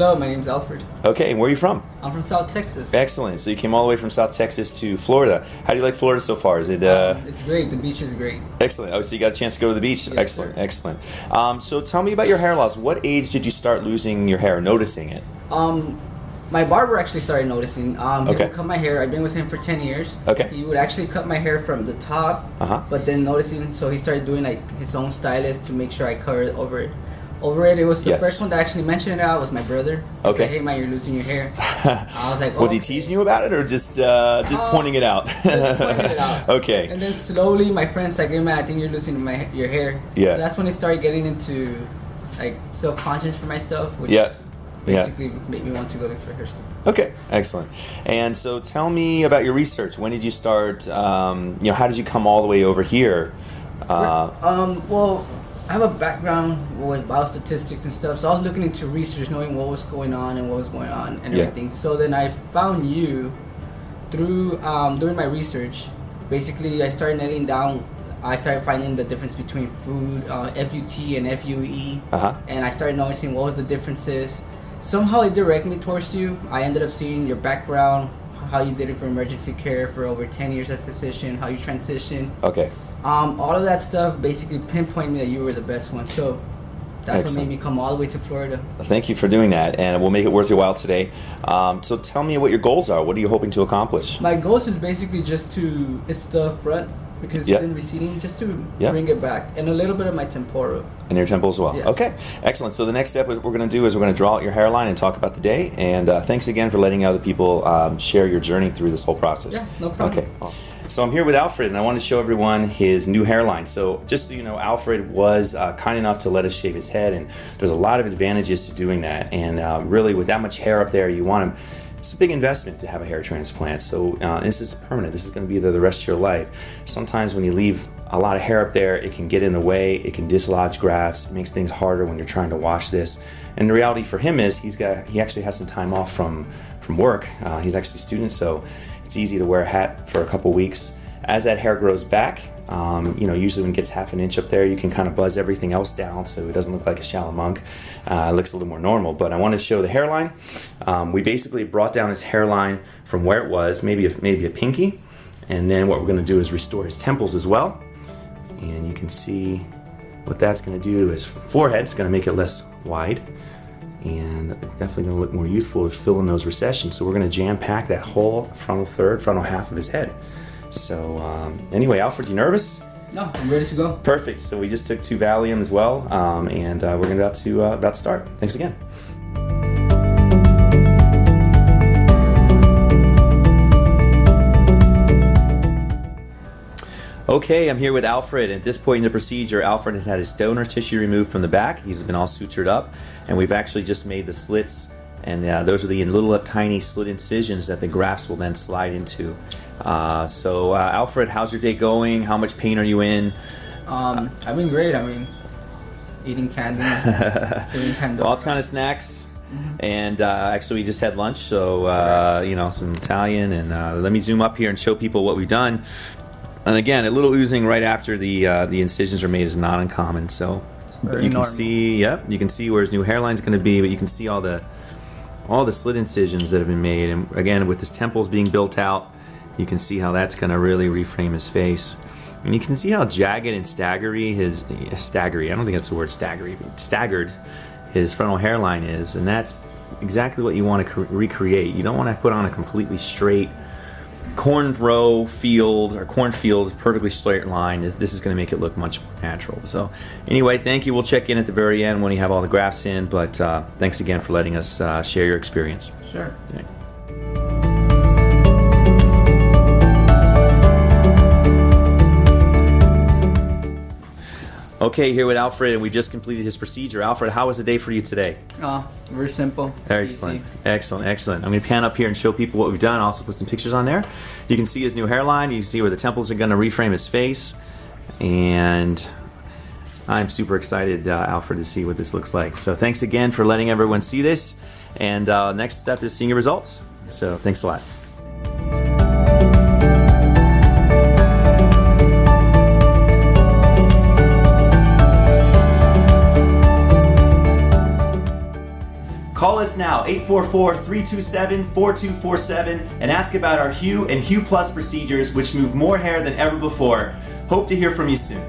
Hello, my name's Alfred. Okay, and where are you from? I'm from South Texas. Excellent. So you came all the way from South Texas to Florida. How do you like Florida so far? Is it? It's great. The beach is great. Excellent. Oh, so you got a chance to go to the beach. Yes, Excellent, sir. excellent. So tell me about your hair loss. What age did you start losing your hair, noticing it? My barber actually started noticing. He Okay. would cut my hair. I've been with him for 10 years. Okay. He would actually cut my hair from the top, but then noticing, so he started doing like his own stylist to make sure I covered over it. It was the Yes. first one that actually mentioned it out was my brother. He Okay. said, "Hey man, you're losing your hair." I was like, Was he okay. teasing you about it, or just pointing it out? Just pointing it out. Okay. And then slowly, my friends like, "Hey man, I think you're losing your hair." Yeah. So that's when I started getting into like self-conscious for myself, which Yeah. basically made me want to go look for hair stuff. Okay, excellent. And so tell me about your research. When did you start? How did you come all the way over here? Well, I have a background with biostatistics and stuff, so I was looking into research, knowing what was going on and everything. So then I found you through doing my research. Basically, I started nailing down. I started finding the difference between food, FUT and FUE, and I started noticing what was the differences. Somehow it directed me towards you. I ended up seeing your background, how you did it for emergency care for over 10 years as a physician, how you transitioned. Okay. All of that stuff basically pinpointed me that you were the best one. So that's Excellent. what made me come all the way to Florida. Thank you for doing that, and we'll make it worth your while today. So tell me what your goals are. What are you hoping to accomplish? My goals is basically it's the front because it's been receding, just to bring it back, and a little bit of my temporal. And your temple as well. Yes. Okay, excellent. So the next step we're going to do is we're going to draw out your hairline and talk about the day. And thanks again for letting other people share your journey through this whole process. Yeah, no problem. Okay. So I'm here with Alfred, and I want to show everyone his new hairline. So just so you know, Alfred was kind enough to let us shave his head, and there's a lot of advantages to doing that. And really, with that much hair up there, you want him. It's a big investment to have a hair transplant. So this is permanent. This is going to be there the rest of your life. Sometimes when you leave a lot of hair up there, it can get in the way. It can dislodge grafts. It makes things harder when you're trying to wash this. And the reality for him is he actually has some time off from work. He's actually a student, so it's easy to wear a hat for a couple weeks. As that hair grows back, usually when it gets half an inch up there, you can kind of buzz everything else down so it doesn't look like a shallow monk. It looks a little more normal, but I wanted to show the hairline. We basically brought down his hairline from where it was, maybe a pinky, and then what we're going to do is restore his temples as well. And you can see what that's going to do to his forehead. It's going to make it less wide, and it's definitely going to look more youthful to fill in those recessions. So we're going to jam pack that whole frontal half of his head. So anyway, Alfred, you nervous? No, I'm ready to go. Perfect. So we just took 2 Valium as well, and we're about to start. Thanks again. Okay, I'm here with Alfred. At this point in the procedure, Alfred has had his donor tissue removed from the back. He's been all sutured up, and we've actually just made the slits, and those are the little tiny slit incisions that the grafts will then slide into. So Alfred, how's your day going? How much pain are you in? I've been great. I mean, eating candy, doing Pandora. All kind of snacks. And actually we just had lunch, so some Italian, and let me zoom up here and show people what we've done. And again, a little oozing right after the incisions are made is not uncommon. So you can see, you can see where his new hairline is going to be, but you can see all the slit incisions that have been made. And again, with his temples being built out, you can see how that's going to really reframe his face. And you can see how jagged and staggered his frontal hairline is, and that's exactly what you want to recreate. You don't want to put on a completely straight cornfield, perfectly straight line. This is going to make it look much more natural. So anyway, thank you. We'll check in at the very end when you have all the grafts in, but thanks again for letting us share your experience. Sure. Yeah. Okay, here with Alfred, and we just completed his procedure. Alfred, how was the day for you today? Very simple. Excellent, Easy. excellent, excellent. I'm going to pan up here and show people what we've done. I'll also put some pictures on there. You can see his new hairline. You can see where the temples are going to reframe his face. And I'm super excited, Alfred, to see what this looks like. So thanks again for letting everyone see this. And next step is seeing your results. So thanks a lot. Call us now, 844-327-4247, and ask about our Hue and Hue Plus procedures, which move more hair than ever before. Hope to hear from you soon.